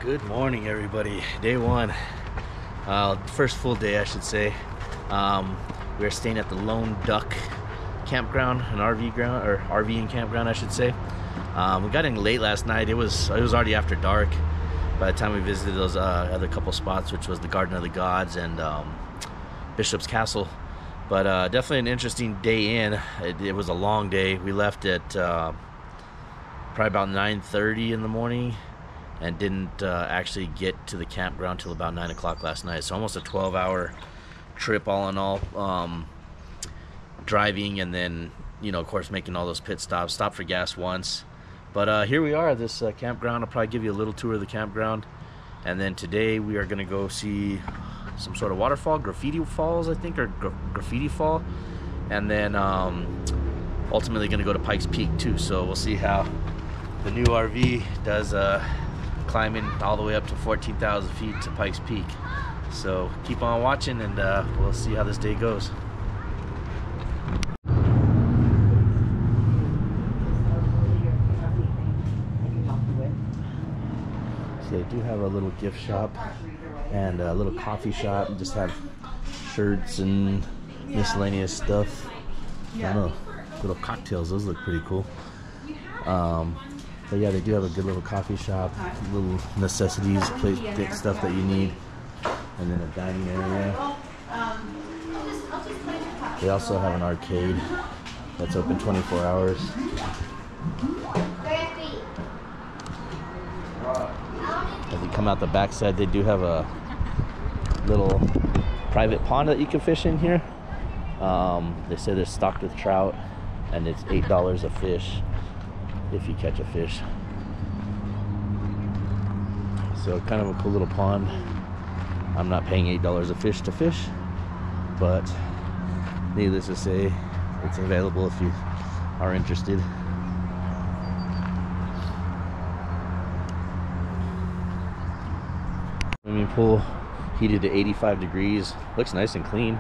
Good morning, everybody. Day one, first full day, I should say. We are staying at the Lone Duck campground, an RV ground, or RV and campground, I should say. We got in late last night. It was already after dark by the time we visited those other couple spots, which was the Garden of the Gods and Bishop's Castle. But definitely an interesting day in. It was a long day. We left at probably about 9:30 in the morning and didn't actually get to the campground till about 9 o'clock last night. So almost a 12-hour trip all in all, driving, and then, you know, of course, making all those pit stops. Stopped for gas once. But here we are at this campground. I'll probably give you a little tour of the campground. And then today we are going to go see some sort of waterfall, Graffiti Falls, I think, or Graffiti Fall. And then ultimately going to go to Pikes Peak too. So we'll see how the new RV does climbing all the way up to 14,000 feet to Pikes Peak. So keep on watching, and we'll see how this day goes. So they do have a little gift shop and a little coffee shop, and just have shirts and miscellaneous stuff. I don't know, little cocktails, those look pretty cool. But yeah, they do have a good little coffee shop, little necessities, plate stuff that you need, and then a dining area. They also have an arcade that's open 24 hours. As you come out the backside, they do have a little private pond that you can fish in here. They say they're stocked with trout, and it's $8 a fish if you catch a fish. So kind of a cool little pond. I'm not paying $8 a fish to fish, but needless to say, it's available if you are interested. Swimming pool, heated to 85 degrees. Looks nice and clean.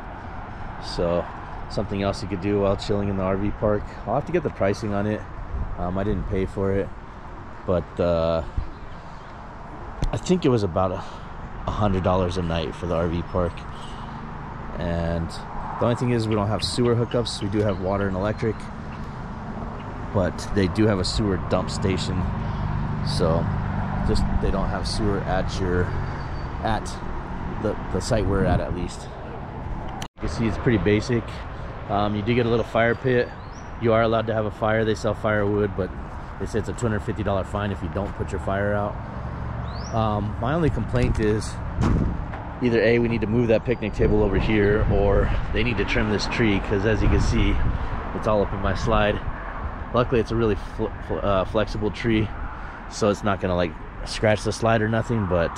So something else you could do while chilling in the RV park. I'll have to get the pricing on it. I didn't pay for it, but I think it was about $100 a night for the RV park. And the only thing is, we don't have sewer hookups. We do have water and electric, but they do have a sewer dump station. So just, they don't have sewer at the site we're at least. You can see it's pretty basic. You do get a little fire pit. You are allowed to have a fire. They sell firewood, but they say it's a $250 fine if you don't put your fire out. My only complaint is either A, we need to move that picnic table over here, or they need to trim this tree, because as you can see, it's all up in my slide. Luckily, it's a really flexible tree, so it's not gonna like scratch the slide or nothing, but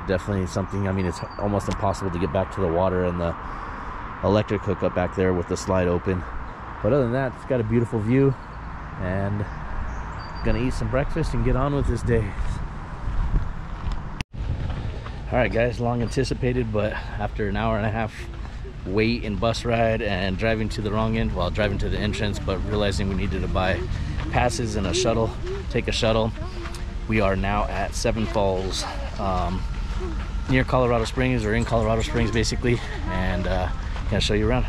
definitely something. I mean, it's almost impossible to get back to the water and the electric hookup back there with the slide open. But other than that, it's got a beautiful view, and gonna eat some breakfast and get on with this day. All right, guys, long anticipated, but after an hour and a half wait and bus ride and driving to the wrong end, well, driving to the entrance, but realizing we needed to buy passes and a shuttle, take a shuttle, we are now at Seven Falls, near Colorado Springs, or in Colorado Springs basically, and gonna show you around.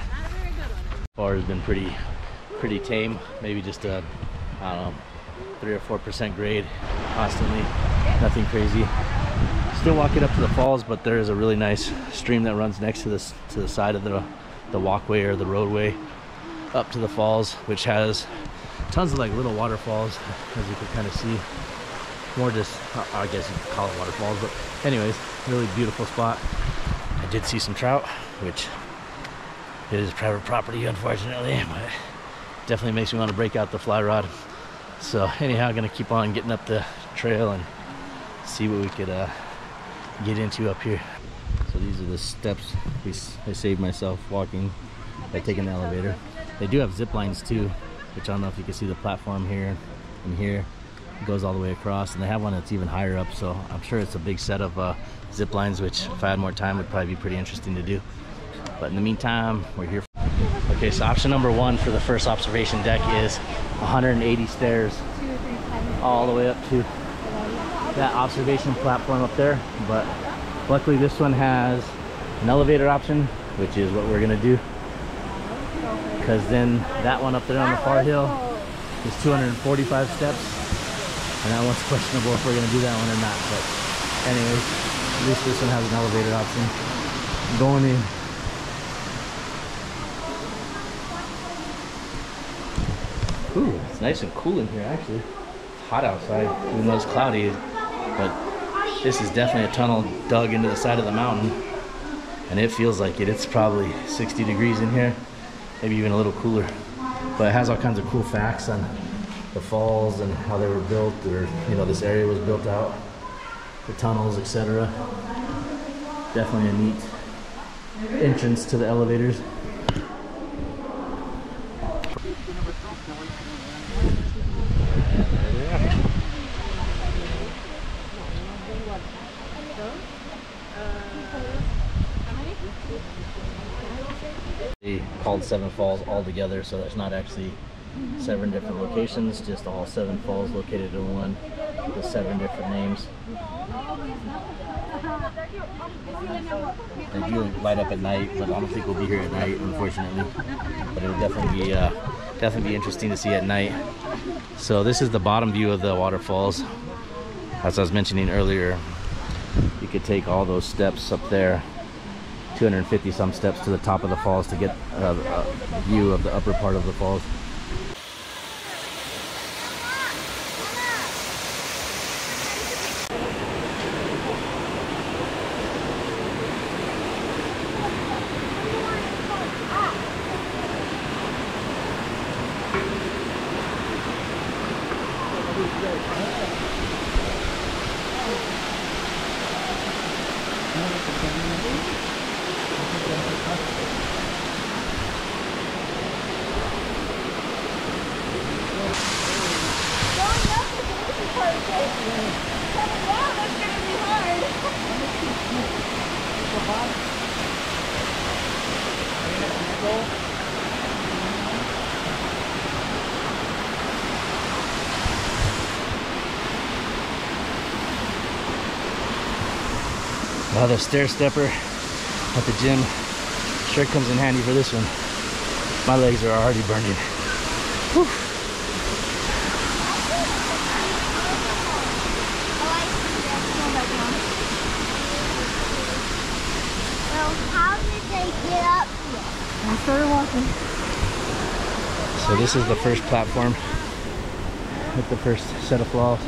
Bar has been pretty tame, maybe just a, I don't know, 3 or 4% grade constantly, nothing crazy. Still walking up to the falls, but there is a really nice stream that runs next to this, to the side of the walkway or the roadway up to the falls, which has tons of like little waterfalls, as you can kind of see. More just, I guess you could call it waterfalls, but anyways, really beautiful spot. I did see some trout, which it is private property, unfortunately, but definitely makes me want to break out the fly rod. So anyhow, gonna keep on getting up the trail and see what we could get into up here. So these are the steps I saved myself walking by taking the elevator. They do have zip lines too, which I don't know if you can see the platform here and here. It goes all the way across, and they have one that's even higher up, so I'm sure it's a big set of zip lines, which if I had more time would probably be pretty interesting to do. But in the meantime, we're here. Okay, so option number one for the first observation deck is 180 stairs all the way up to that observation platform up there, but luckily this one has an elevator option, which is what we're gonna do, because then that one up there on the far hill is 245 steps, and that one's questionable if we're gonna do that one or not. But anyways, at least this one has an elevator option going in. Ooh, it's nice and cool in here actually. It's hot outside, even though it's cloudy, but this is definitely a tunnel dug into the side of the mountain, and it feels like it. It's probably 60 degrees in here, maybe even a little cooler. But it has all kinds of cool facts on the falls and how they were built, or you know, this area was built out, the tunnels, etc. Definitely a neat entrance to the elevators. They called Seven Falls all together, so there's not actually 7 different locations, just all 7 falls located in one with 7 different names. They do light up at night, but I don't think we'll be here at night, unfortunately. But it would definitely be interesting to see at night. So this is the bottom view of the waterfalls. As I was mentioning earlier, you could take all those steps up there, 250 some steps to the top of the falls to get a view of the upper part of the falls. Well, the stair stepper at the gym sure comes in handy for this one. My legs are already burning. Whew. Well, how did they get up here? I started walking. So this is the first platform with the first set of falls.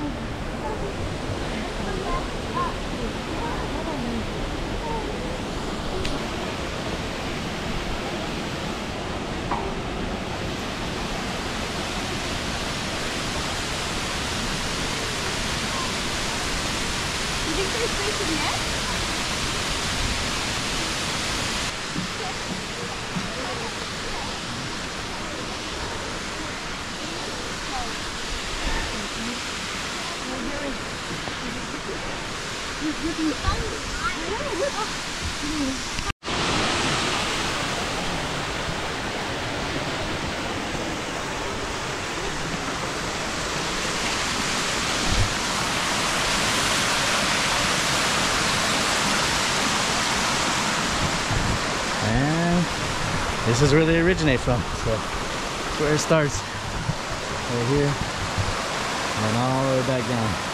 And This is where they originate from, so that's where it starts, right here, and then all the way back down.